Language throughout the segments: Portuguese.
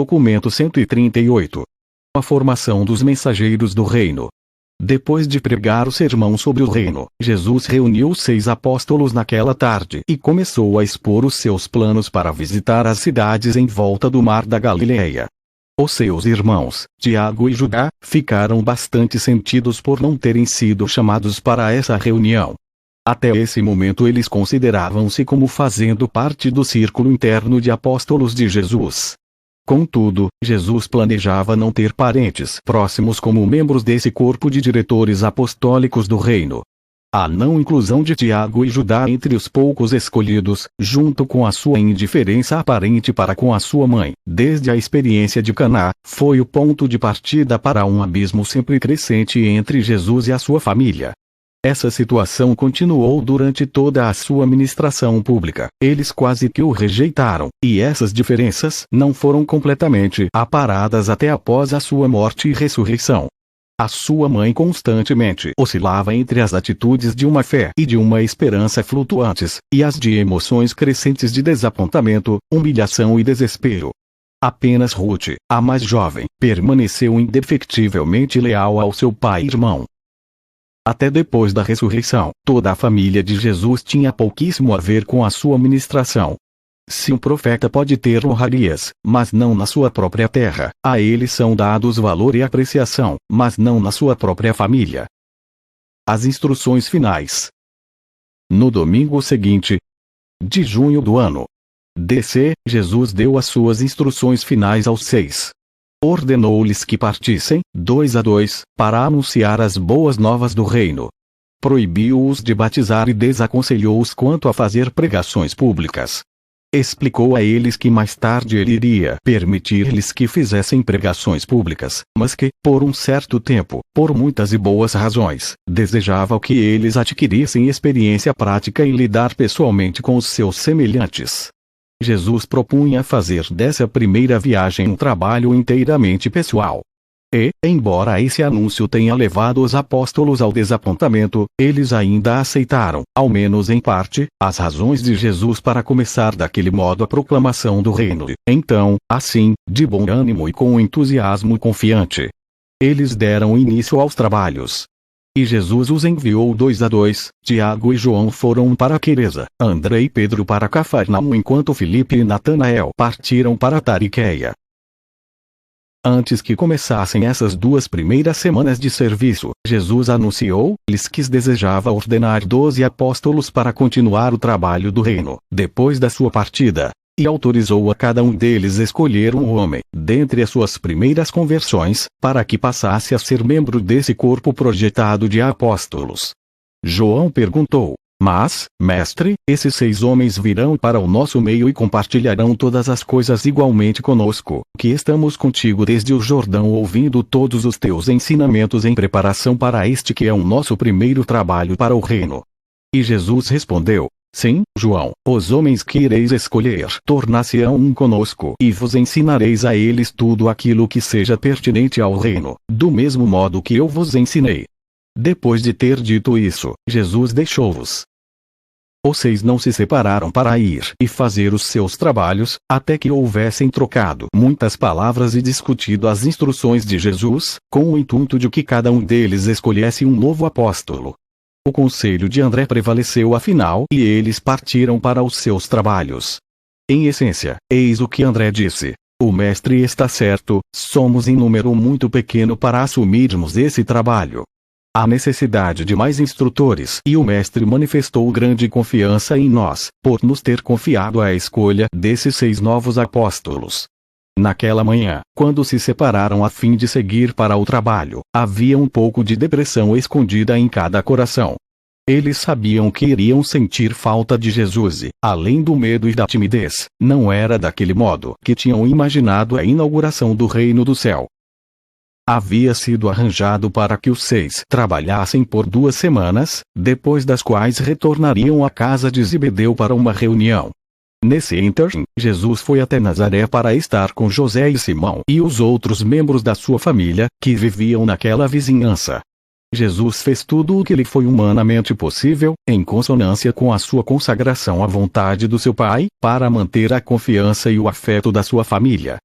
Documento 138. A formação dos mensageiros do reino. Depois de pregar o sermão sobre o reino, Jesus reuniu os 6 apóstolos naquela tarde e começou a expor os seus planos para visitar as cidades em volta do mar da Galileia. Os seus irmãos, Tiago e Judá, ficaram bastante sentidos por não terem sido chamados para essa reunião. Até esse momento eles consideravam-se como fazendo parte do círculo interno de apóstolos de Jesus. Contudo, Jesus planejava não ter parentes próximos como membros desse corpo de diretores apostólicos do reino. A não inclusão de Tiago e Judá entre os poucos escolhidos, junto com a sua indiferença aparente para com a sua mãe, desde a experiência de Caná, foi o ponto de partida para um abismo sempre crescente entre Jesus e a sua família. Essa situação continuou durante toda a sua ministração pública. Eles quase que o rejeitaram, e essas diferenças não foram completamente aparadas até após a sua morte e ressurreição. A sua mãe constantemente oscilava entre as atitudes de uma fé e de uma esperança flutuantes, e as de emoções crescentes de desapontamento, humilhação e desespero. Apenas Ruth, a mais jovem, permaneceu indefectivelmente leal ao seu pai e irmão. Até depois da ressurreição, toda a família de Jesus tinha pouquíssimo a ver com a sua ministração. Se um profeta pode ter honrarias, mas não na sua própria terra, a ele são dados valor e apreciação, mas não na sua própria família. As instruções finais. No domingo seguinte, de junho do ano DC, Jesus deu as suas instruções finais aos 6. Ordenou-lhes que partissem, 2 a 2, para anunciar as boas novas do reino. Proibiu-os de batizar e desaconselhou-os quanto a fazer pregações públicas. Explicou a eles que mais tarde ele iria permitir-lhes que fizessem pregações públicas, mas que, por um certo tempo, por muitas e boas razões, desejava que eles adquirissem experiência prática em lidar pessoalmente com os seus semelhantes. Jesus propunha fazer dessa primeira viagem um trabalho inteiramente pessoal. E, embora esse anúncio tenha levado os apóstolos ao desapontamento, eles ainda aceitaram, ao menos em parte, as razões de Jesus para começar daquele modo a proclamação do reino. Então, assim, de bom ânimo e com entusiasmo confiante, eles deram início aos trabalhos. E Jesus os enviou 2 a 2, Tiago e João foram para Quereza, André e Pedro para Cafarnaum enquanto Filipe e Natanael partiram para Tariqueia. Antes que começassem essas 2 primeiras semanas de serviço, Jesus anunciou-lhes que desejava ordenar 12 apóstolos para continuar o trabalho do reino, depois da sua partida. E autorizou a cada um deles escolher um homem, dentre as suas primeiras conversões, para que passasse a ser membro desse corpo projetado de apóstolos. João perguntou: Mas, mestre, esses 6 homens virão para o nosso meio e compartilharão todas as coisas igualmente conosco, que estamos contigo desde o Jordão ouvindo todos os teus ensinamentos em preparação para este que é o nosso primeiro trabalho para o reino. E Jesus respondeu: Sim, João, os homens que ireis escolher tornar-se-ão um conosco e vos ensinareis a eles tudo aquilo que seja pertinente ao reino, do mesmo modo que eu vos ensinei. Depois de ter dito isso, Jesus deixou-os. Os 6 não se separaram para ir e fazer os seus trabalhos, até que houvessem trocado muitas palavras e discutido as instruções de Jesus, com o intuito de que cada um deles escolhesse um novo apóstolo. O conselho de André prevaleceu afinal e eles partiram para os seus trabalhos. Em essência, eis o que André disse: O mestre está certo, somos em número muito pequeno para assumirmos esse trabalho. Há necessidade de mais instrutores e o mestre manifestou grande confiança em nós, por nos ter confiado a escolha desses 6 novos apóstolos. Naquela manhã, quando se separaram a fim de seguir para o trabalho, havia um pouco de depressão escondida em cada coração. Eles sabiam que iriam sentir falta de Jesus e, além do medo e da timidez, não era daquele modo que tinham imaginado a inauguração do reino do céu. Havia sido arranjado para que os 6 trabalhassem por 2 semanas, depois das quais retornariam à casa de Zebedeu para uma reunião. Nesse ínterim, Jesus foi até Nazaré para estar com José e Simão e os outros membros da sua família, que viviam naquela vizinhança. Jesus fez tudo o que lhe foi humanamente possível, em consonância com a sua consagração à vontade do seu Pai, para manter a confiança e o afeto da sua família.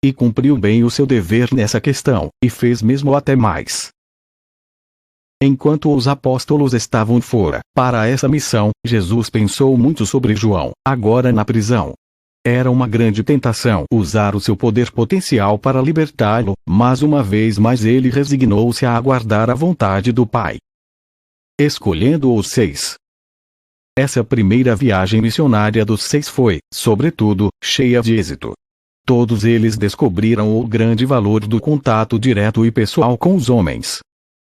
e cumpriu bem o seu dever nessa questão, e fez mesmo até mais. Enquanto os apóstolos estavam fora, para essa missão, Jesus pensou muito sobre João, agora na prisão. Era uma grande tentação usar o seu poder potencial para libertá-lo, mas uma vez mais ele resignou-se a aguardar a vontade do Pai. Escolhendo os 6. Essa primeira viagem missionária dos 6 foi, sobretudo, cheia de êxito. Todos eles descobriram o grande valor do contato direto e pessoal com os homens.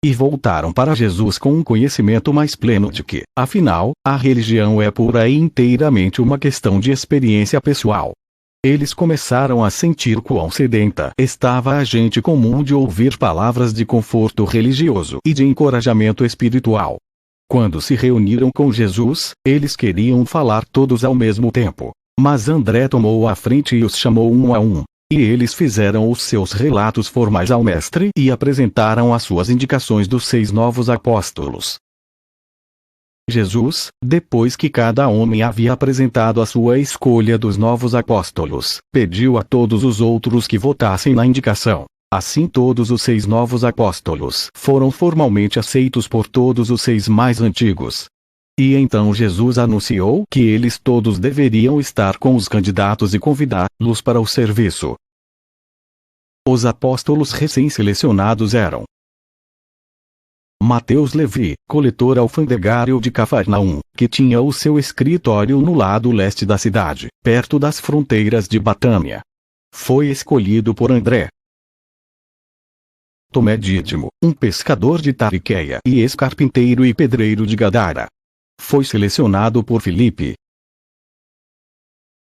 E voltaram para Jesus com um conhecimento mais pleno de que, afinal, a religião é pura e inteiramente uma questão de experiência pessoal. Eles começaram a sentir quão sedenta estava a gente comum de ouvir palavras de conforto religioso e de encorajamento espiritual. Quando se reuniram com Jesus, eles queriam falar todos ao mesmo tempo. Mas André tomou a frente e os chamou um a um. E eles fizeram os seus relatos formais ao mestre e apresentaram as suas indicações dos 6 novos apóstolos. Jesus, depois que cada homem havia apresentado a sua escolha dos novos apóstolos, pediu a todos os outros que votassem na indicação. Assim todos os 6 novos apóstolos foram formalmente aceitos por todos os 6 mais antigos. E então Jesus anunciou que eles todos deveriam estar com os candidatos e convidá-los para o serviço. Os apóstolos recém-selecionados eram Mateus Levi, coletor alfandegário de Cafarnaum, que tinha o seu escritório no lado leste da cidade, perto das fronteiras de Batânia. Foi escolhido por André. Tomé Dídimo, um pescador de Tariqueia e ex-carpinteiro e pedreiro de Gadara. Foi selecionado por Filipe.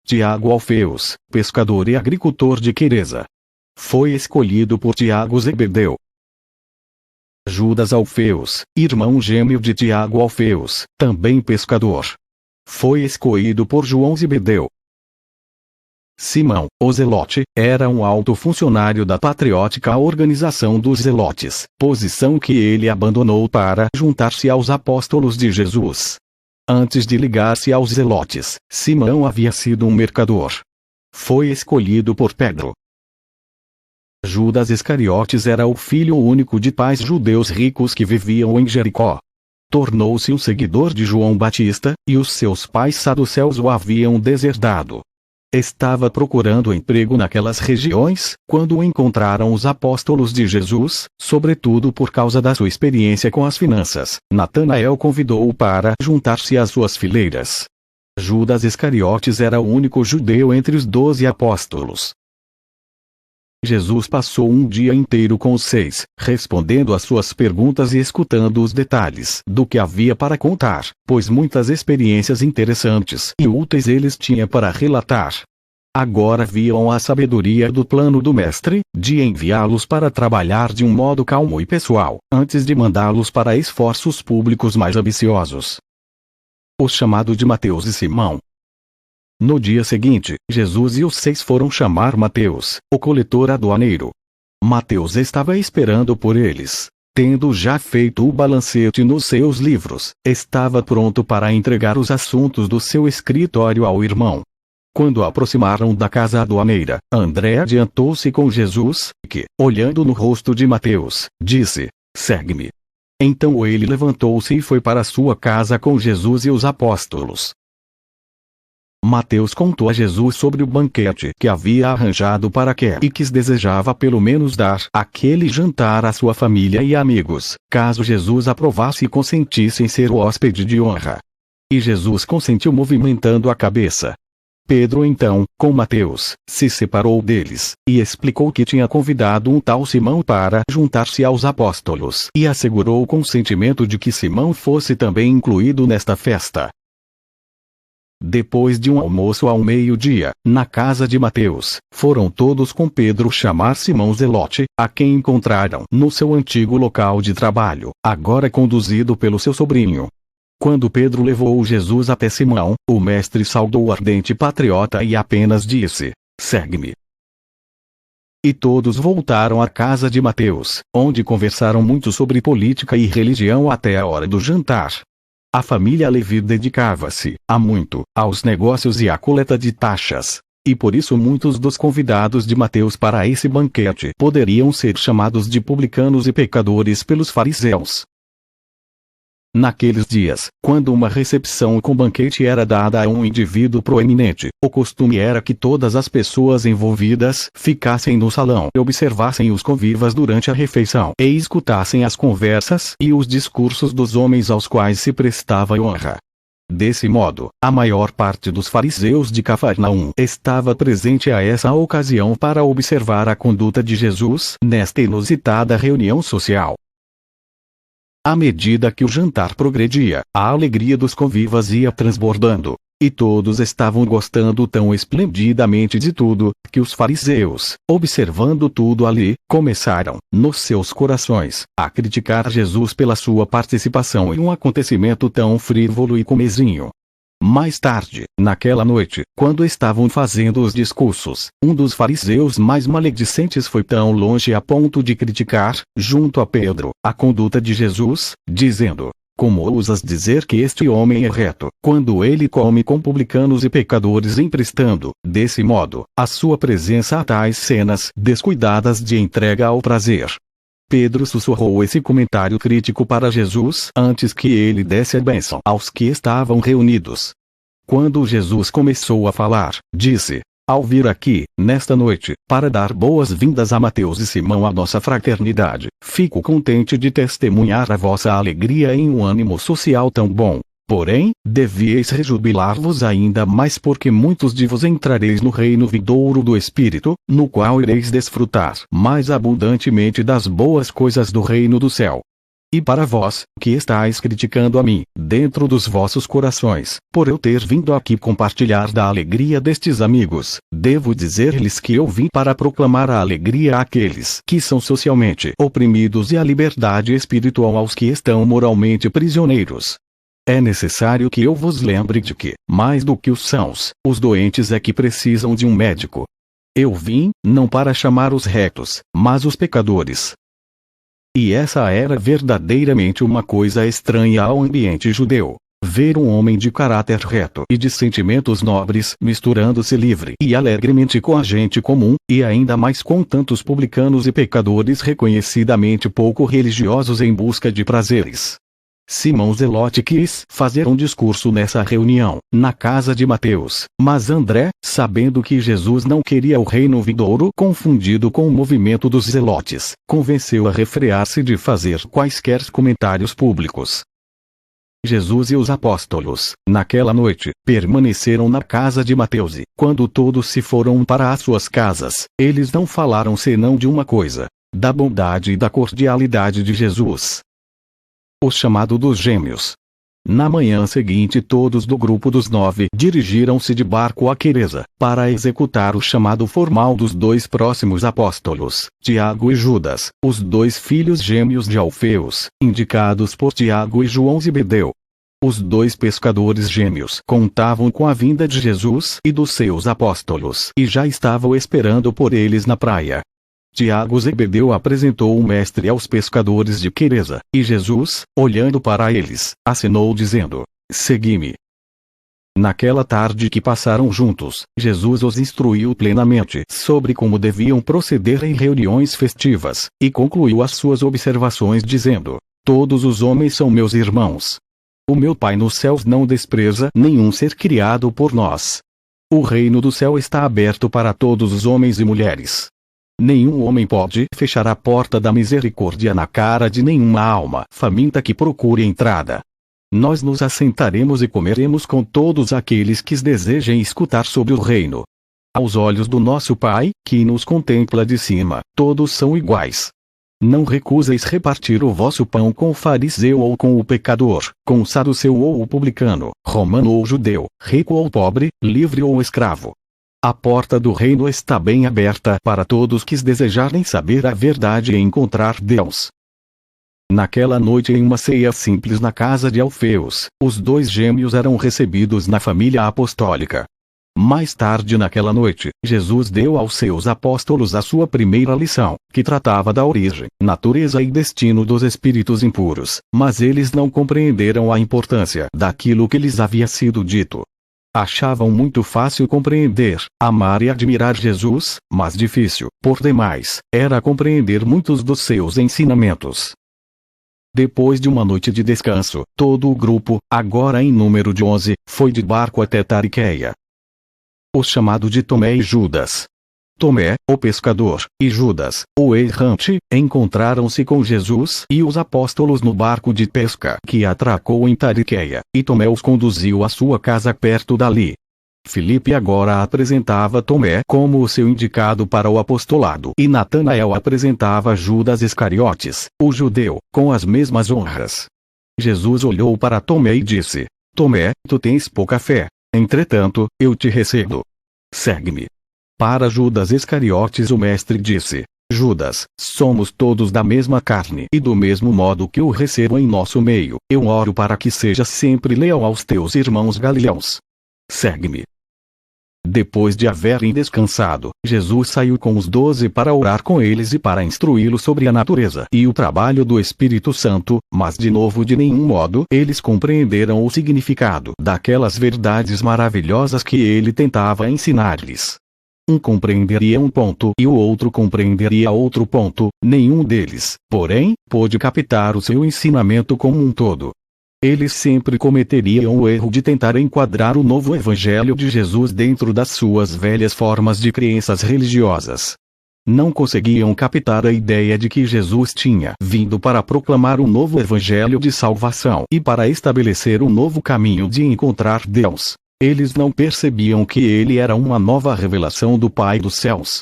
Tiago Alfeus, pescador e agricultor de Quereza. Foi escolhido por Tiago Zebedeu. Judas Alfeus, irmão gêmeo de Tiago Alfeus, também pescador. Foi escolhido por João Zebedeu. Simão, o Zelote, era um alto funcionário da patriótica Organização dos Zelotes, posição que ele abandonou para juntar-se aos apóstolos de Jesus. Antes de ligar-se aos Zelotes, Simão havia sido um mercador. Foi escolhido por Pedro. Judas Iscariotes era o filho único de pais judeus ricos que viviam em Jericó. Tornou-se um seguidor de João Batista, e os seus pais saduceus o haviam deserdado. Estava procurando emprego naquelas regiões, quando encontraram os apóstolos de Jesus, sobretudo por causa da sua experiência com as finanças. Natanael convidou-o para juntar-se às suas fileiras. Judas Iscariotes era o único judeu entre os 12 apóstolos. Jesus passou um dia inteiro com os 6, respondendo às suas perguntas e escutando os detalhes do que havia para contar, pois muitas experiências interessantes e úteis eles tinham para relatar. Agora viam a sabedoria do plano do Mestre, de enviá-los para trabalhar de um modo calmo e pessoal, antes de mandá-los para esforços públicos mais ambiciosos. O chamado de Mateus e Simão. No dia seguinte, Jesus e os 6 foram chamar Mateus, o coletor aduaneiro. Mateus estava esperando por eles. Tendo já feito o balancete nos seus livros, estava pronto para entregar os assuntos do seu escritório ao irmão. Quando aproximaram da casa aduaneira, André adiantou-se com Jesus, que, olhando no rosto de Mateus, disse: "Segue-me." Então ele levantou-se e foi para sua casa com Jesus e os apóstolos. Mateus contou a Jesus sobre o banquete que havia arranjado para e que desejava pelo menos dar aquele jantar à sua família e amigos, caso Jesus aprovasse e consentisse em ser o hóspede de honra. E Jesus consentiu movimentando a cabeça. Pedro então, com Mateus, se separou deles, e explicou que tinha convidado um tal Simão para juntar-se aos apóstolos, e assegurou o consentimento de que Simão fosse também incluído nesta festa. Depois de um almoço ao meio-dia, na casa de Mateus, foram todos com Pedro chamar Simão Zelote, a quem encontraram no seu antigo local de trabalho, agora conduzido pelo seu sobrinho. Quando Pedro levou Jesus até Simão, o mestre saudou o ardente patriota e apenas disse: "Segue-me." E todos voltaram à casa de Mateus, onde conversaram muito sobre política e religião até a hora do jantar. A família Levi dedicava-se, há muito, aos negócios e à coleta de taxas. E por isso muitos dos convidados de Mateus para esse banquete poderiam ser chamados de publicanos e pecadores pelos fariseus. Naqueles dias, quando uma recepção com banquete era dada a um indivíduo proeminente, o costume era que todas as pessoas envolvidas ficassem no salão e observassem os convivas durante a refeição e escutassem as conversas e os discursos dos homens aos quais se prestava honra. Desse modo, a maior parte dos fariseus de Cafarnaum estava presente a essa ocasião para observar a conduta de Jesus nesta inusitada reunião social. À medida que o jantar progredia, a alegria dos convivas ia transbordando, e todos estavam gostando tão esplendidamente de tudo, que os fariseus, observando tudo ali, começaram, nos seus corações, a criticar Jesus pela sua participação em um acontecimento tão frívolo e comezinho. Mais tarde, naquela noite, quando estavam fazendo os discursos, um dos fariseus mais maledicentes foi tão longe a ponto de criticar, junto a Pedro, a conduta de Jesus, dizendo: "Como ousas dizer que este homem é reto, quando ele come com publicanos e pecadores, emprestando, desse modo, a sua presença a tais cenas descuidadas de entrega ao prazer?" Pedro sussurrou esse comentário crítico para Jesus antes que ele desse a bênção aos que estavam reunidos. Quando Jesus começou a falar, disse: "Ao vir aqui, nesta noite, para dar boas-vindas a Mateus e Simão, a nossa fraternidade, fico contente de testemunhar a vossa alegria em um ânimo social tão bom. Porém, devíeis rejubilar-vos ainda mais, porque muitos de vos entrareis no reino vindouro do Espírito, no qual ireis desfrutar mais abundantemente das boas coisas do reino do céu. E para vós, que estáis criticando a mim, dentro dos vossos corações, por eu ter vindo aqui compartilhar da alegria destes amigos, devo dizer-lhes que eu vim para proclamar a alegria àqueles que são socialmente oprimidos e a liberdade espiritual aos que estão moralmente prisioneiros. É necessário que eu vos lembre de que, mais do que os sãos, os doentes é que precisam de um médico. Eu vim, não para chamar os retos, mas os pecadores." E essa era verdadeiramente uma coisa estranha ao ambiente judeu. Ver um homem de caráter reto e de sentimentos nobres misturando-se livre e alegremente com a gente comum, e ainda mais com tantos publicanos e pecadores reconhecidamente pouco religiosos em busca de prazeres. Simão Zelote quis fazer um discurso nessa reunião, na casa de Mateus, mas André, sabendo que Jesus não queria o reino vindouro, confundido com o movimento dos zelotes, convenceu a refrear-se de fazer quaisquer comentários públicos. Jesus e os apóstolos, naquela noite, permaneceram na casa de Mateus e, quando todos se foram para as suas casas, eles não falaram senão de uma coisa: da bondade e da cordialidade de Jesus. O chamado dos gêmeos. Na manhã seguinte, todos do grupo dos 9 dirigiram-se de barco a Queresa, para executar o chamado formal dos 2 próximos apóstolos, Tiago e Judas, os 2 filhos gêmeos de Alfeus, indicados por Tiago e João Zebedeu. Os 2 pescadores gêmeos contavam com a vinda de Jesus e dos seus apóstolos e já estavam esperando por eles na praia. Tiago Zebedeu apresentou o mestre aos pescadores de Queresa, e Jesus, olhando para eles, acenou dizendo: "Segui-me." Naquela tarde que passaram juntos, Jesus os instruiu plenamente sobre como deviam proceder em reuniões festivas, e concluiu as suas observações dizendo: "Todos os homens são meus irmãos. O meu Pai nos céus não despreza nenhum ser criado por nós. O reino do céu está aberto para todos os homens e mulheres. Nenhum homem pode fechar a porta da misericórdia na cara de nenhuma alma faminta que procure entrada. Nós nos assentaremos e comeremos com todos aqueles que desejem escutar sobre o reino. Aos olhos do nosso Pai, que nos contempla de cima, todos são iguais. Não recuseis repartir o vosso pão com o fariseu ou com o pecador, com o saduceu ou o publicano, romano ou judeu, rico ou pobre, livre ou escravo. A porta do reino está bem aberta para todos que desejarem saber a verdade e encontrar Deus." Naquela noite, em uma ceia simples na casa de Alfeus, os 2 gêmeos eram recebidos na família apostólica. Mais tarde naquela noite, Jesus deu aos seus apóstolos a sua primeira lição, que tratava da origem, natureza e destino dos espíritos impuros, mas eles não compreenderam a importância daquilo que lhes havia sido dito. Achavam muito fácil compreender, amar e admirar Jesus, mas difícil, por demais, era compreender muitos dos seus ensinamentos. Depois de uma noite de descanso, todo o grupo, agora em número de 11, foi de barco até Tariqueia. O chamado de Tomé e Judas. Tomé, o pescador, e Judas, o errante, encontraram-se com Jesus e os apóstolos no barco de pesca que atracou em Tariqueia, e Tomé os conduziu à sua casa perto dali. Filipe agora apresentava Tomé como o seu indicado para o apostolado e Natanael apresentava Judas Iscariotes, o judeu, com as mesmas honras. Jesus olhou para Tomé e disse: Tomé, tu tens pouca fé. Entretanto, eu te recebo. Segue-me. Para Judas Iscariotes o mestre disse: Judas, somos todos da mesma carne e do mesmo modo que o recebo em nosso meio, eu oro para que sejas sempre leal aos teus irmãos galileus. Segue-me. Depois de haverem descansado, Jesus saiu com os 12 para orar com eles e para instruí-los sobre a natureza e o trabalho do Espírito Santo, mas de novo de nenhum modo eles compreenderam o significado daquelas verdades maravilhosas que ele tentava ensinar-lhes. Um compreenderia um ponto e o outro compreenderia outro ponto, nenhum deles, porém, pôde captar o seu ensinamento como um todo. Eles sempre cometeriam o erro de tentar enquadrar o novo evangelho de Jesus dentro das suas velhas formas de crenças religiosas. Não conseguiam captar a ideia de que Jesus tinha vindo para proclamar um novo evangelho de salvação e para estabelecer um novo caminho de encontrar Deus. Eles não percebiam que ele era uma nova revelação do Pai dos céus.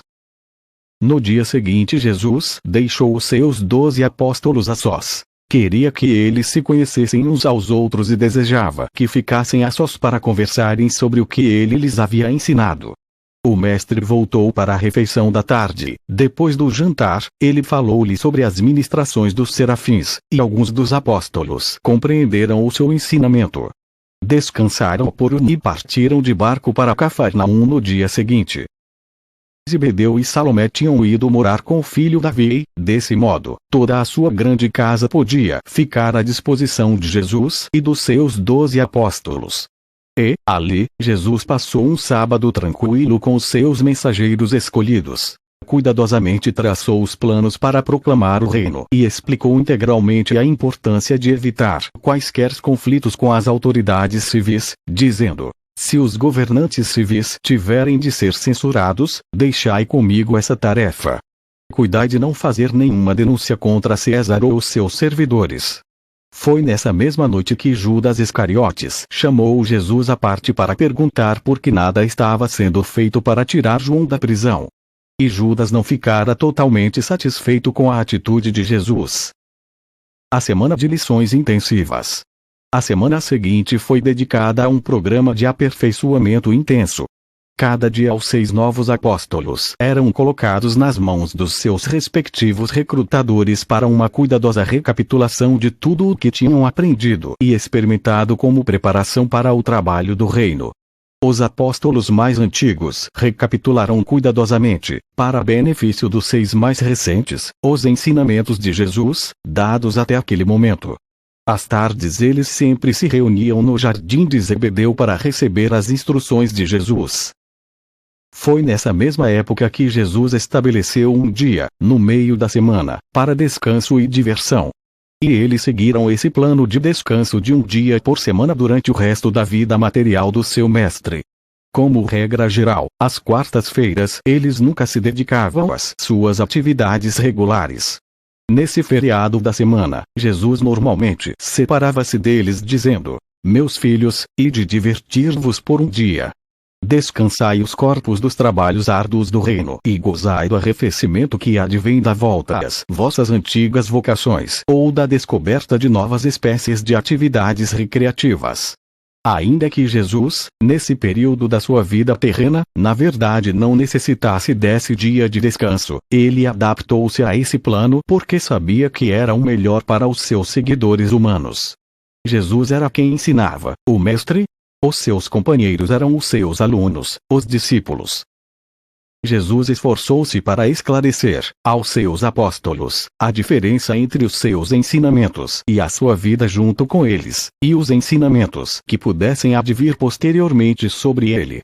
No dia seguinte Jesus deixou os seus 12 apóstolos a sós. Queria que eles se conhecessem uns aos outros e desejava que ficassem a sós para conversarem sobre o que ele lhes havia ensinado. O mestre voltou para a refeição da tarde. Depois do jantar, ele falou-lhe sobre as ministrações dos serafins, e alguns dos apóstolos compreenderam o seu ensinamento. Descansaram por um e partiram de barco para Cafarnaum no dia seguinte. Zebedeu e Salomé tinham ido morar com o filho Davi, e, desse modo, toda a sua grande casa podia ficar à disposição de Jesus e dos seus 12 apóstolos. E, ali, Jesus passou um sábado tranquilo com os seus mensageiros escolhidos. Cuidadosamente traçou os planos para proclamar o reino e explicou integralmente a importância de evitar quaisquer conflitos com as autoridades civis, dizendo: se os governantes civis tiverem de ser censurados, deixai comigo essa tarefa. Cuidai de não fazer nenhuma denúncia contra César ou os seus servidores. Foi nessa mesma noite que Judas Iscariotes chamou Jesus à parte para perguntar por que nada estava sendo feito para tirar João da prisão. E Judas não ficara totalmente satisfeito com a atitude de Jesus. A semana de lições intensivas. A semana seguinte foi dedicada a um programa de aperfeiçoamento intenso. Cada dia os 6 novos apóstolos eram colocados nas mãos dos seus respectivos recrutadores para uma cuidadosa recapitulação de tudo o que tinham aprendido e experimentado como preparação para o trabalho do reino. Os apóstolos mais antigos recapitularam cuidadosamente, para benefício dos 6 mais recentes, os ensinamentos de Jesus, dados até aquele momento. Às tardes eles sempre se reuniam no jardim de Zebedeu para receber as instruções de Jesus. Foi nessa mesma época que Jesus estabeleceu um dia, no meio da semana, para descanso e diversão. E eles seguiram esse plano de descanso de um dia por semana durante o resto da vida material do seu mestre. Como regra geral, às quartas-feiras eles nunca se dedicavam às suas atividades regulares. Nesse feriado da semana, Jesus normalmente separava-se deles dizendo: meus filhos, ide divertir-vos por um dia. Descansai os corpos dos trabalhos árduos do reino e gozai do arrefecimento que advém da volta às vossas antigas vocações ou da descoberta de novas espécies de atividades recreativas. Ainda que Jesus, nesse período da sua vida terrena, na verdade não necessitasse desse dia de descanso, ele adaptou-se a esse plano porque sabia que era o melhor para os seus seguidores humanos. Jesus era quem ensinava, o mestre. Os seus companheiros eram os seus alunos, os discípulos. Jesus esforçou-se para esclarecer aos seus apóstolos a diferença entre os seus ensinamentos e a sua vida junto com eles, e os ensinamentos que pudessem advir posteriormente sobre ele.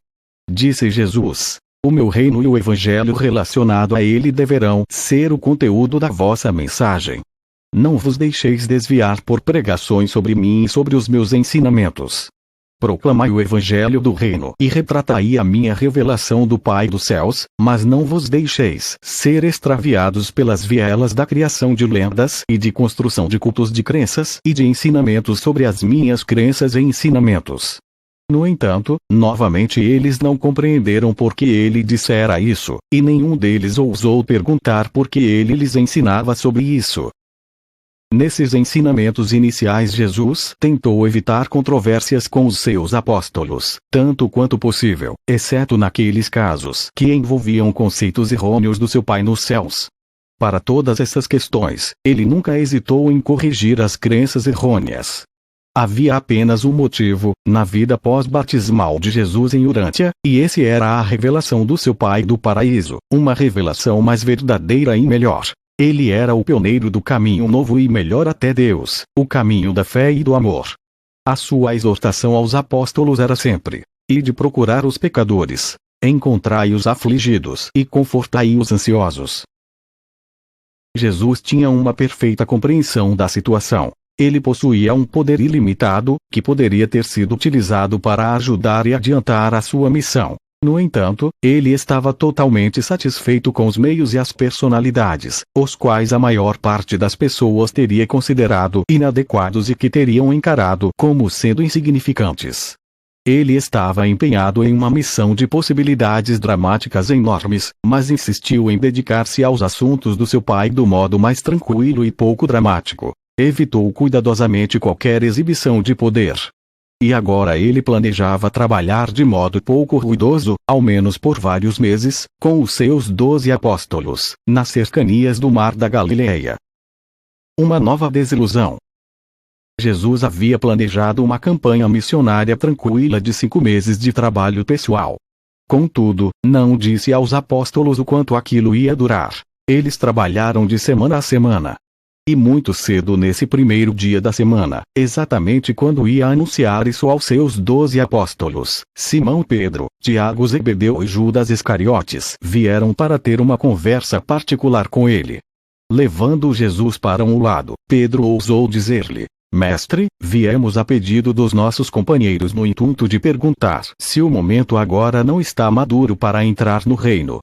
Disse Jesus: o meu reino e o evangelho relacionado a ele deverão ser o conteúdo da vossa mensagem. Não vos deixeis desviar por pregações sobre mim e sobre os meus ensinamentos. Proclamai o evangelho do reino e retratai a minha revelação do Pai dos céus, mas não vos deixeis ser extraviados pelas vielas da criação de lendas e de construção de cultos de crenças e de ensinamentos sobre as minhas crenças e ensinamentos. No entanto, novamente eles não compreenderam por que ele dissera isso, e nenhum deles ousou perguntar por que ele lhes ensinava sobre isso. Nesses ensinamentos iniciais Jesus tentou evitar controvérsias com os seus apóstolos, tanto quanto possível, exceto naqueles casos que envolviam conceitos errôneos do seu Pai nos céus. Para todas essas questões, ele nunca hesitou em corrigir as crenças errôneas. Havia apenas um motivo, na vida pós-batismal de Jesus em Urântia, e esse era a revelação do seu Pai do paraíso, uma revelação mais verdadeira e melhor. Ele era o pioneiro do caminho novo e melhor até Deus, o caminho da fé e do amor. A sua exortação aos apóstolos era sempre: ide procurar os pecadores, encontrai os afligidos e confortai os ansiosos. Jesus tinha uma perfeita compreensão da situação. Ele possuía um poder ilimitado, que poderia ter sido utilizado para ajudar e adiantar a sua missão. No entanto, ele estava totalmente satisfeito com os meios e as personalidades, os quais a maior parte das pessoas teria considerado inadequados e que teriam encarado como sendo insignificantes. Ele estava empenhado em uma missão de possibilidades dramáticas enormes, mas insistiu em dedicar-se aos assuntos do seu Pai do modo mais tranquilo e pouco dramático. Evitou cuidadosamente qualquer exibição de poder. E agora ele planejava trabalhar de modo pouco ruidoso, ao menos por vários meses, com os seus 12 apóstolos, nas cercanias do Mar da Galileia. Uma nova desilusão. Jesus havia planejado uma campanha missionária tranquila de 5 meses de trabalho pessoal. Contudo, não disse aos apóstolos o quanto aquilo ia durar. Eles trabalharam de semana a semana. E muito cedo nesse primeiro dia da semana, exatamente quando ia anunciar isso aos seus 12 apóstolos, Simão Pedro, Tiago Zebedeu e Judas Iscariotes vieram para ter uma conversa particular com ele. Levando Jesus para um lado, Pedro ousou dizer-lhe: Mestre, viemos a pedido dos nossos companheiros no intuito de perguntar se o momento agora não está maduro para entrar no reino.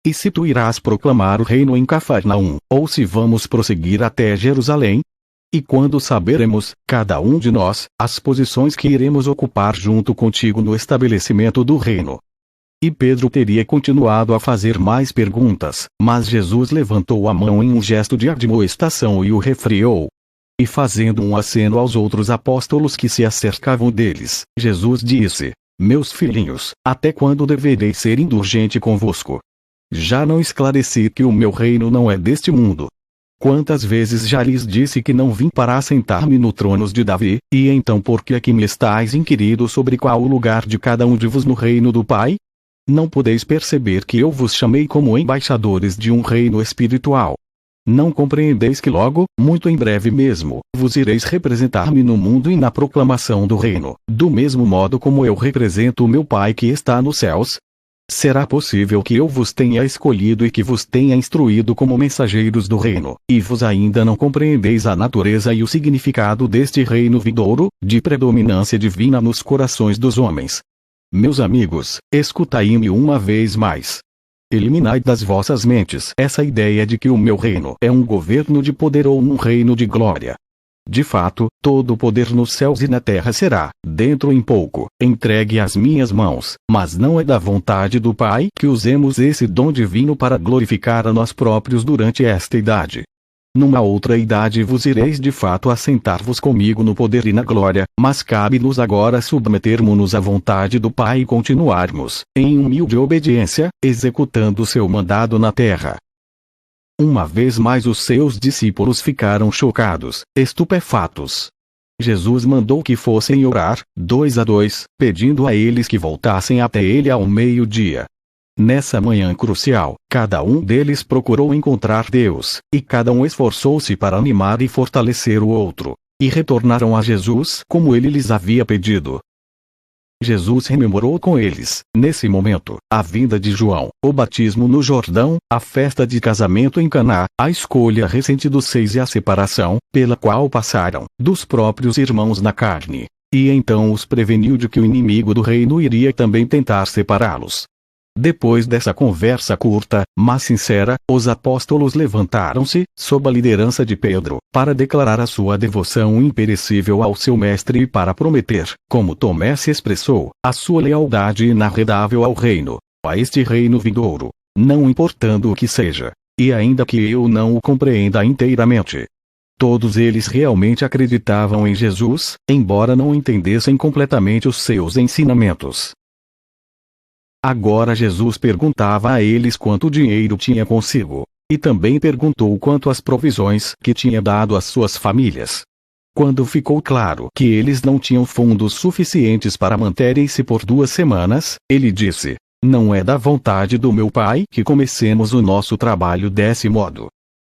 E se tu irás proclamar o reino em Cafarnaum, ou se vamos prosseguir até Jerusalém? E quando saberemos, cada um de nós, as posições que iremos ocupar junto contigo no estabelecimento do reino? E Pedro teria continuado a fazer mais perguntas, mas Jesus levantou a mão em um gesto de admoestação e o refreou. E fazendo um aceno aos outros apóstolos que se acercavam deles, Jesus disse: Meus filhinhos, até quando deverei ser indulgente convosco? Já não esclareci que o meu reino não é deste mundo? Quantas vezes já lhes disse que não vim para assentar-me no trono de Davi, e então por que é que me estáis inquirindo sobre qual o lugar de cada um de vos no reino do Pai? Não podeis perceber que eu vos chamei como embaixadores de um reino espiritual? Não compreendeis que logo, muito em breve mesmo, vos ireis representar-me no mundo e na proclamação do reino, do mesmo modo como eu represento o meu Pai que está nos céus? Será possível que eu vos tenha escolhido e que vos tenha instruído como mensageiros do reino, e vos ainda não compreendeis a natureza e o significado deste reino vindouro, de predominância divina nos corações dos homens? Meus amigos, escutai-me uma vez mais. Eliminai das vossas mentes essa ideia de que o meu reino é um governo de poder ou um reino de glória. De fato, todo o poder nos céus e na terra será, dentro em pouco, entregue às minhas mãos, mas não é da vontade do Pai que usemos esse dom divino para glorificar a nós próprios durante esta idade. Numa outra idade vos ireis de fato assentar-vos comigo no poder e na glória, mas cabe-nos agora submetermos-nos à vontade do Pai e continuarmos, em humilde obediência, executando seu mandado na terra. Uma vez mais os seus discípulos ficaram chocados, estupefatos. Jesus mandou que fossem orar, 2 a 2, pedindo a eles que voltassem até ele ao meio-dia. Nessa manhã crucial, cada um deles procurou encontrar Deus, e cada um esforçou-se para animar e fortalecer o outro. E retornaram a Jesus como ele lhes havia pedido. Jesus rememorou com eles, nesse momento, a vinda de João, o batismo no Jordão, a festa de casamento em Caná, a escolha recente dos 6 e a separação, pela qual passaram, dos próprios irmãos na carne. E então os preveniu de que o inimigo do reino iria também tentar separá-los. Depois dessa conversa curta, mas sincera, os apóstolos levantaram-se, sob a liderança de Pedro, para declarar a sua devoção imperecível ao seu mestre e para prometer, como Tomé se expressou, a sua lealdade inarredável ao reino, a este reino vindouro, não importando o que seja, e ainda que eu não o compreenda inteiramente. Todos eles realmente acreditavam em Jesus, embora não entendessem completamente os seus ensinamentos. Agora Jesus perguntava a eles quanto dinheiro tinha consigo, e também perguntou quanto às provisões que tinha dado às suas famílias. Quando ficou claro que eles não tinham fundos suficientes para manterem-se por 2 semanas, ele disse: "Não é da vontade do meu Pai que comecemos o nosso trabalho desse modo.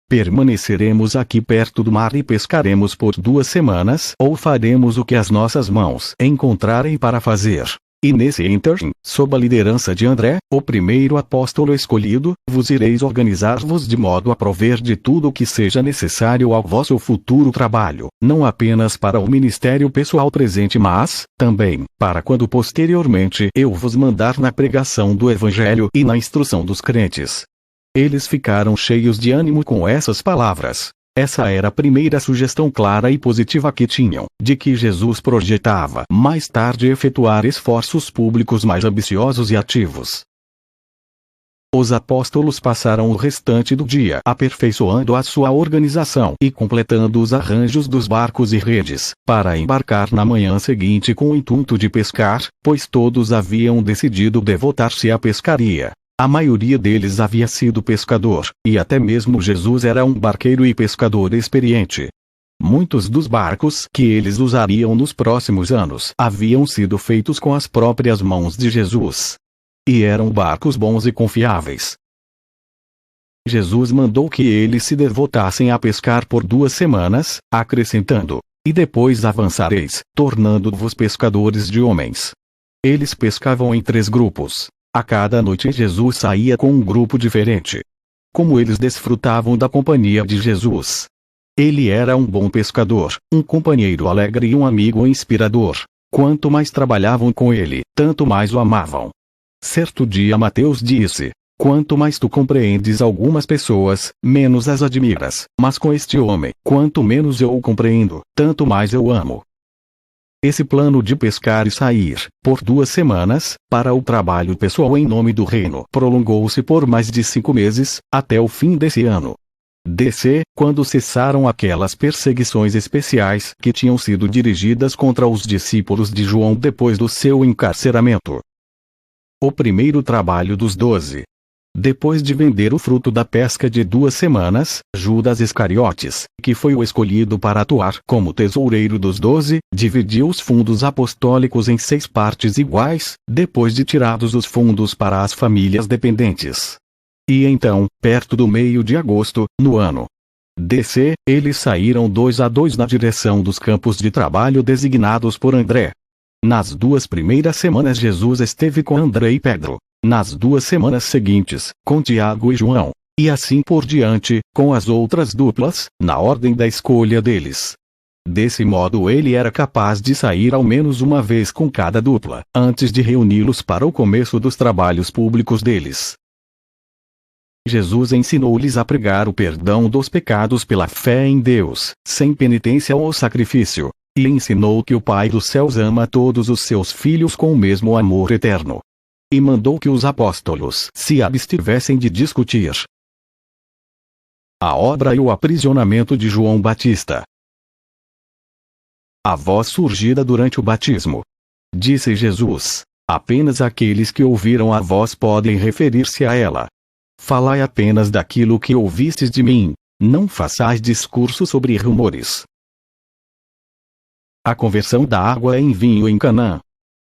Permaneceremos aqui perto do mar e pescaremos por 2 semanas, ou faremos o que as nossas mãos encontrarem para fazer. E nesse ínterim, sob a liderança de André, o primeiro apóstolo escolhido, vos ireis organizar-vos de modo a prover de tudo o que seja necessário ao vosso futuro trabalho, não apenas para o ministério pessoal presente mas, também, para quando posteriormente eu vos mandar na pregação do Evangelho e na instrução dos crentes." Eles ficaram cheios de ânimo com essas palavras. Essa era a primeira sugestão clara e positiva que tinham, de que Jesus projetava mais tarde efetuar esforços públicos mais ambiciosos e ativos. Os apóstolos passaram o restante do dia aperfeiçoando a sua organização e completando os arranjos dos barcos e redes, para embarcar na manhã seguinte com o intuito de pescar, pois todos haviam decidido devotar-se à pescaria. A maioria deles havia sido pescador, e até mesmo Jesus era um barqueiro e pescador experiente. Muitos dos barcos que eles usariam nos próximos anos haviam sido feitos com as próprias mãos de Jesus. E eram barcos bons e confiáveis. Jesus mandou que eles se devotassem a pescar por 2 semanas, acrescentando: "E depois avançareis, tornando-vos pescadores de homens." Eles pescavam em 3 grupos. A cada noite Jesus saía com um grupo diferente. Como eles desfrutavam da companhia de Jesus! Ele era um bom pescador, um companheiro alegre e um amigo inspirador. Quanto mais trabalhavam com ele, tanto mais o amavam. Certo dia Mateus disse: "Quanto mais tu compreendes algumas pessoas, menos as admiras, mas com este homem, quanto menos eu o compreendo, tanto mais eu amo." Esse plano de pescar e sair, por 2 semanas, para o trabalho pessoal em nome do reino prolongou-se por mais de 5 meses, até o fim desse ano. Quando cessaram aquelas perseguições especiais que tinham sido dirigidas contra os discípulos de João depois do seu encarceramento. O primeiro trabalho dos 12. Depois de vender o fruto da pesca de 2 semanas, Judas Iscariotes, que foi o escolhido para atuar como tesoureiro dos 12, dividiu os fundos apostólicos em 6 partes iguais, depois de tirados os fundos para as famílias dependentes. E então, perto do meio de agosto, no ano DC, eles saíram 2 a 2 na direção dos campos de trabalho designados por André. Nas 2 primeiras semanas Jesus esteve com André e Pedro. Nas 2 semanas seguintes, com Tiago e João, e assim por diante, com as outras duplas, na ordem da escolha deles. Desse modo ele era capaz de sair ao menos uma vez com cada dupla, antes de reuni-los para o começo dos trabalhos públicos deles. Jesus ensinou-lhes a pregar o perdão dos pecados pela fé em Deus, sem penitência ou sacrifício, e ensinou que o Pai dos céus ama todos os seus filhos com o mesmo amor eterno. E mandou que os apóstolos se abstivessem de discutir. A obra e o aprisionamento de João Batista. A voz surgida durante o batismo. Disse Jesus: "Apenas aqueles que ouviram a voz podem referir-se a ela. Falai apenas daquilo que ouvistes de mim, não façais discurso sobre rumores." A conversão da água em vinho em Canaã.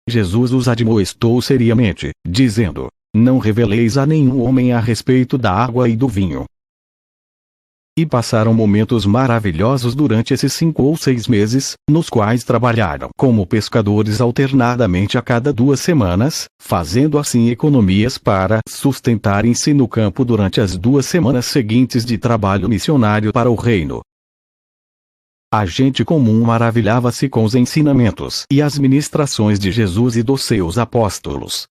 Jesus os admoestou seriamente, dizendo: não reveleis a nenhum homem a respeito da água e do vinho. E passaram momentos maravilhosos durante esses 5 ou 6 meses, nos quais trabalharam como pescadores alternadamente a cada 2 semanas, fazendo assim economias para sustentarem-se no campo durante as 2 semanas seguintes de trabalho missionário para o reino. A gente comum maravilhava-se com os ensinamentos e as ministrações de Jesus e dos seus apóstolos.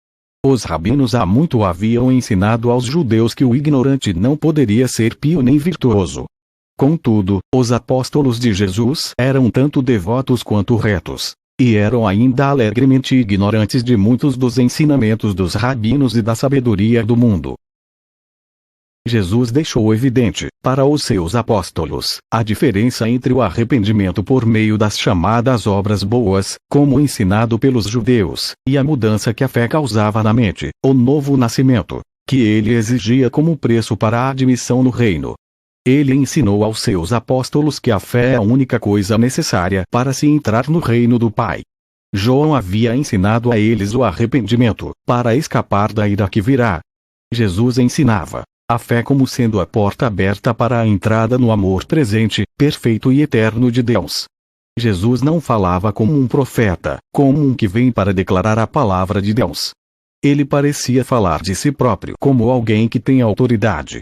Os rabinos há muito haviam ensinado aos judeus que o ignorante não poderia ser pio nem virtuoso. Contudo, os apóstolos de Jesus eram tanto devotos quanto retos, e eram ainda alegremente ignorantes de muitos dos ensinamentos dos rabinos e da sabedoria do mundo. Jesus deixou evidente, para os seus apóstolos, a diferença entre o arrependimento por meio das chamadas obras boas, como ensinado pelos judeus, e a mudança que a fé causava na mente, o novo nascimento, que ele exigia como preço para a admissão no reino. Ele ensinou aos seus apóstolos que a fé é a única coisa necessária para se entrar no reino do Pai. João havia ensinado a eles o arrependimento, para escapar da ira que virá. Jesus ensinava a fé como sendo a porta aberta para a entrada no amor presente, perfeito e eterno de Deus. Jesus não falava como um profeta, como um que vem para declarar a palavra de Deus. Ele parecia falar de si próprio como alguém que tem autoridade.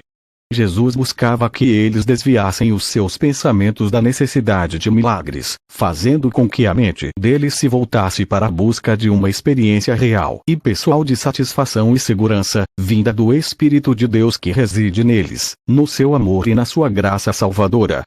Jesus buscava que eles desviassem os seus pensamentos da necessidade de milagres, fazendo com que a mente deles se voltasse para a busca de uma experiência real e pessoal de satisfação e segurança, vinda do Espírito de Deus que reside neles, no seu amor e na sua graça salvadora.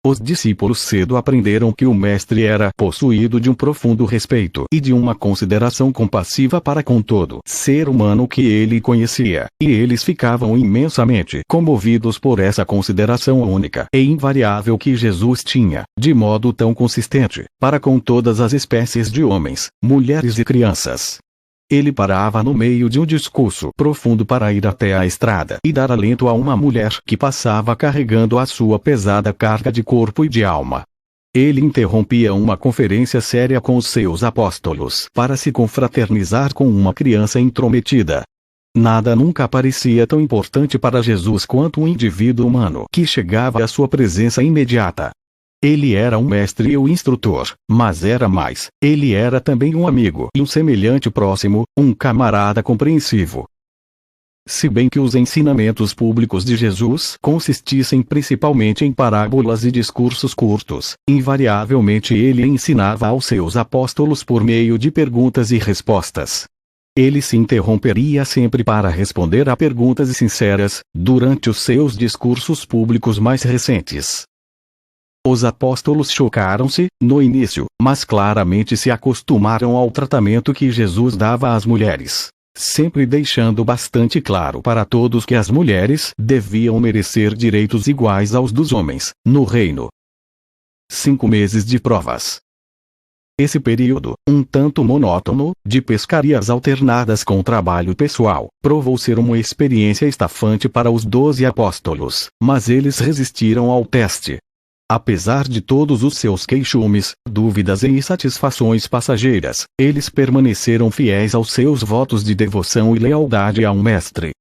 Os discípulos cedo aprenderam que o Mestre era possuído de um profundo respeito e de uma consideração compassiva para com todo ser humano que ele conhecia, e eles ficavam imensamente comovidos por essa consideração única e invariável que Jesus tinha, de modo tão consistente, para com todas as espécies de homens, mulheres e crianças. Ele parava no meio de um discurso profundo para ir até a estrada e dar alento a uma mulher que passava carregando a sua pesada carga de corpo e de alma. Ele interrompia uma conferência séria com os seus apóstolos para se confraternizar com uma criança intrometida. Nada nunca parecia tão importante para Jesus quanto um indivíduo humano que chegava à sua presença imediata. Ele era um mestre e um instrutor, mas era mais, ele era também um amigo e um semelhante próximo, um camarada compreensivo. Se bem que os ensinamentos públicos de Jesus consistissem principalmente em parábolas e discursos curtos, invariavelmente ele ensinava aos seus apóstolos por meio de perguntas e respostas. Ele se interromperia sempre para responder a perguntas sinceras, durante os seus discursos públicos mais recentes. Os apóstolos chocaram-se, no início, mas claramente se acostumaram ao tratamento que Jesus dava às mulheres, sempre deixando bastante claro para todos que as mulheres deviam merecer direitos iguais aos dos homens, no reino. 5 meses de provas. Esse período, um tanto monótono, de pescarias alternadas com trabalho pessoal, provou ser uma experiência estafante para os 12 apóstolos, mas eles resistiram ao teste. Apesar de todos os seus queixumes, dúvidas e insatisfações passageiras, eles permaneceram fiéis aos seus votos de devoção e lealdade a um mestre.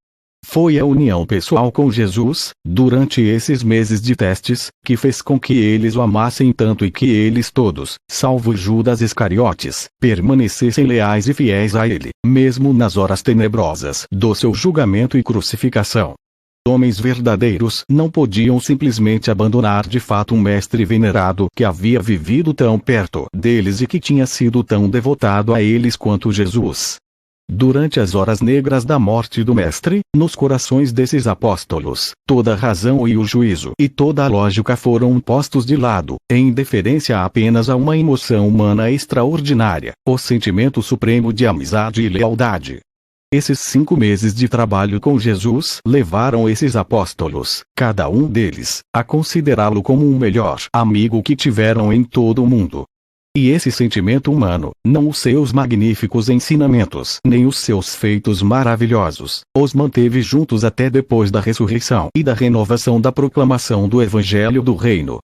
Foi a união pessoal com Jesus, durante esses meses de testes, que fez com que eles o amassem tanto e que eles todos, salvo Judas Iscariotes, permanecessem leais e fiéis a ele, mesmo nas horas tenebrosas do seu julgamento e crucificação. Homens verdadeiros não podiam simplesmente abandonar de fato um mestre venerado que havia vivido tão perto deles e que tinha sido tão devotado a eles quanto Jesus. Durante as horas negras da morte do mestre, nos corações desses apóstolos, toda a razão e o juízo e toda a lógica foram postos de lado, em deferência apenas a uma emoção humana extraordinária, o sentimento supremo de amizade e lealdade. Esses 5 meses de trabalho com Jesus levaram esses apóstolos, cada um deles, a considerá-lo como o melhor amigo que tiveram em todo o mundo. E esse sentimento humano, não os seus magníficos ensinamentos, nem os seus feitos maravilhosos, os manteve juntos até depois da ressurreição e da renovação da proclamação do Evangelho do Reino.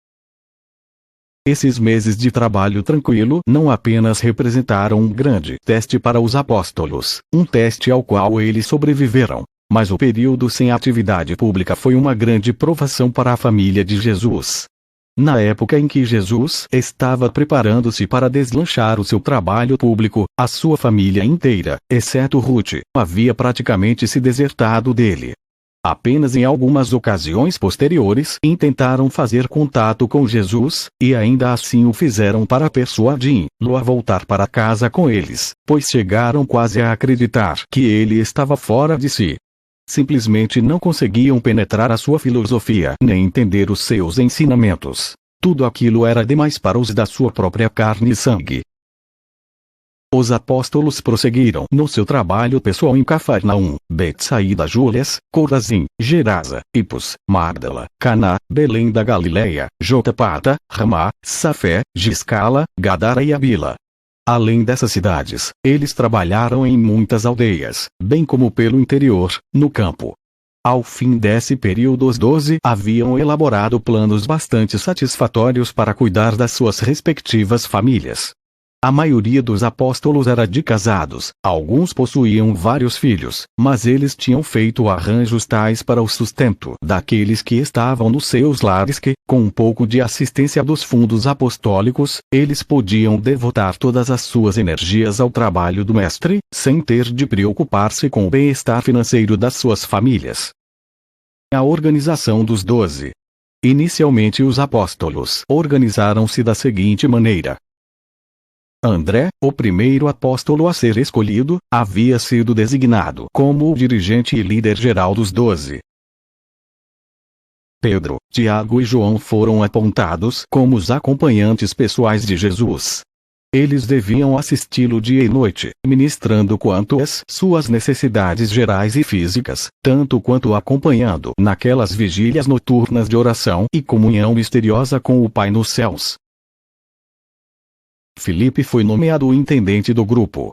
Esses meses de trabalho tranquilo não apenas representaram um grande teste para os apóstolos, um teste ao qual eles sobreviveram, mas o período sem atividade pública foi uma grande provação para a família de Jesus. Na época em que Jesus estava preparando-se para deslanchar o seu trabalho público, a sua família inteira, exceto Ruth, havia praticamente se desertado dele. Apenas em algumas ocasiões posteriores intentaram fazer contato com Jesus, e ainda assim o fizeram para persuadi-lo a voltar para casa com eles, pois chegaram quase a acreditar que ele estava fora de si. Simplesmente não conseguiam penetrar a sua filosofia nem entender os seus ensinamentos. Tudo aquilo era demais para os da sua própria carne e sangue. Os apóstolos prosseguiram no seu trabalho pessoal em Cafarnaum, Betsaída, Julias, Corazim, Gerasa, Ipos, Magdala, Caná, Belém da Galileia, Jotapata, Ramá, Safé, Giscala, Gadara e Abila. Além dessas cidades, eles trabalharam em muitas aldeias, bem como pelo interior, no campo. Ao fim desse período, os 12 haviam elaborado planos bastante satisfatórios para cuidar das suas respectivas famílias. A maioria dos apóstolos era de casados, alguns possuíam vários filhos, mas eles tinham feito arranjos tais para o sustento daqueles que estavam nos seus lares que, com um pouco de assistência dos fundos apostólicos, eles podiam devotar todas as suas energias ao trabalho do Mestre, sem ter de preocupar-se com o bem-estar financeiro das suas famílias. A organização dos 12. Inicialmente os apóstolos organizaram-se da seguinte maneira. André, o primeiro apóstolo a ser escolhido, havia sido designado como o dirigente e líder geral dos 12. Pedro, Tiago e João foram apontados como os acompanhantes pessoais de Jesus. Eles deviam assisti-lo dia e noite, ministrando quanto às suas necessidades gerais e físicas, tanto quanto acompanhando naquelas vigílias noturnas de oração e comunhão misteriosa com o Pai nos céus. Filipe foi nomeado o intendente do grupo.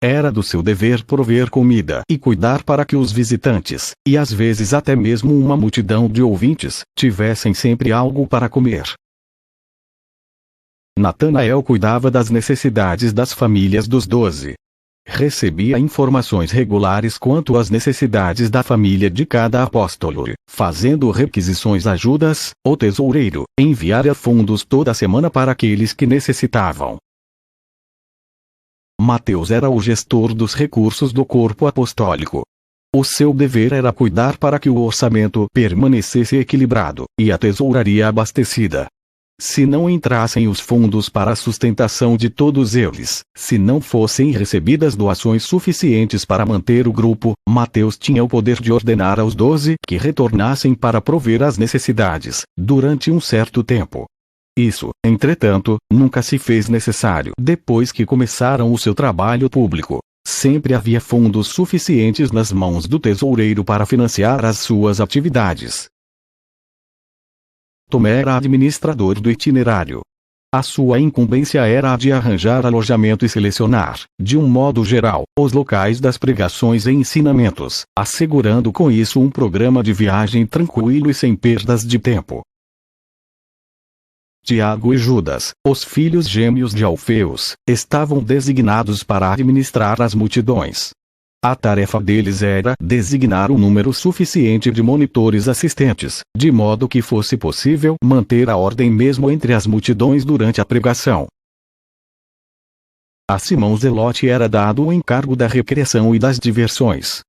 Era do seu dever prover comida e cuidar para que os visitantes, e às vezes até mesmo uma multidão de ouvintes, tivessem sempre algo para comer. Natanael cuidava das necessidades das famílias dos 12. Recebia informações regulares quanto às necessidades da família de cada apóstolo, fazendo requisições a Judas, o tesoureiro, enviar fundos toda semana para aqueles que necessitavam. Mateus era o gestor dos recursos do corpo apostólico. O seu dever era cuidar para que o orçamento permanecesse equilibrado, e a tesouraria abastecida. Se não entrassem os fundos para a sustentação de todos eles, se não fossem recebidas doações suficientes para manter o grupo, Mateus tinha o poder de ordenar aos 12 que retornassem para prover as necessidades, durante um certo tempo. Isso, entretanto, nunca se fez necessário depois que começaram o seu trabalho público. Sempre havia fundos suficientes nas mãos do tesoureiro para financiar as suas atividades. Tomé era administrador do itinerário. A sua incumbência era a de arranjar alojamento e selecionar, de um modo geral, os locais das pregações e ensinamentos, assegurando com isso um programa de viagem tranquilo e sem perdas de tempo. Tiago e Judas, os filhos gêmeos de Alfeus, estavam designados para administrar as multidões. A tarefa deles era designar um número suficiente de monitores assistentes, de modo que fosse possível manter a ordem mesmo entre as multidões durante a pregação. A Simão Zelote era dado o encargo da recreação e das diversões.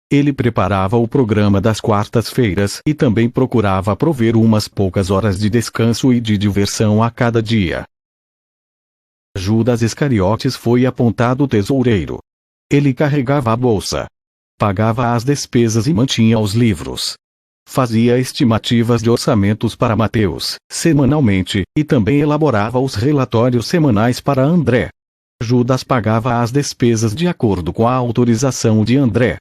Ele preparava o programa das quartas-feiras e também procurava prover umas poucas horas de descanso e de diversão a cada dia. Judas Iscariotes foi apontado tesoureiro. Ele carregava a bolsa, pagava as despesas e mantinha os livros. Fazia estimativas de orçamentos para Mateus, semanalmente, e também elaborava os relatórios semanais para André. Judas pagava as despesas de acordo com a autorização de André.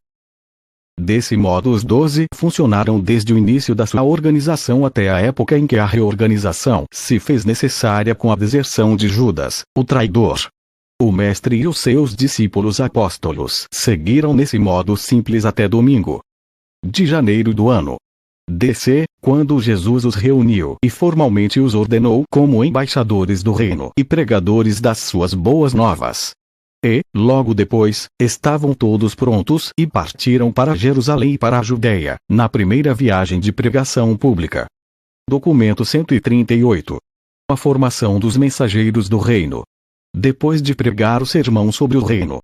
Desse modo os 12 funcionaram desde o início da sua organização até a época em que a reorganização se fez necessária com a deserção de Judas, o traidor. O Mestre e os seus discípulos apóstolos seguiram nesse modo simples até domingo de janeiro do ano DC, quando Jesus os reuniu e formalmente os ordenou como embaixadores do reino e pregadores das suas boas novas. E, logo depois, estavam todos prontos e partiram para Jerusalém e para a Judéia, na primeira viagem de pregação pública. Documento 138. A formação dos mensageiros do reino. Depois de pregar o sermão sobre o reino,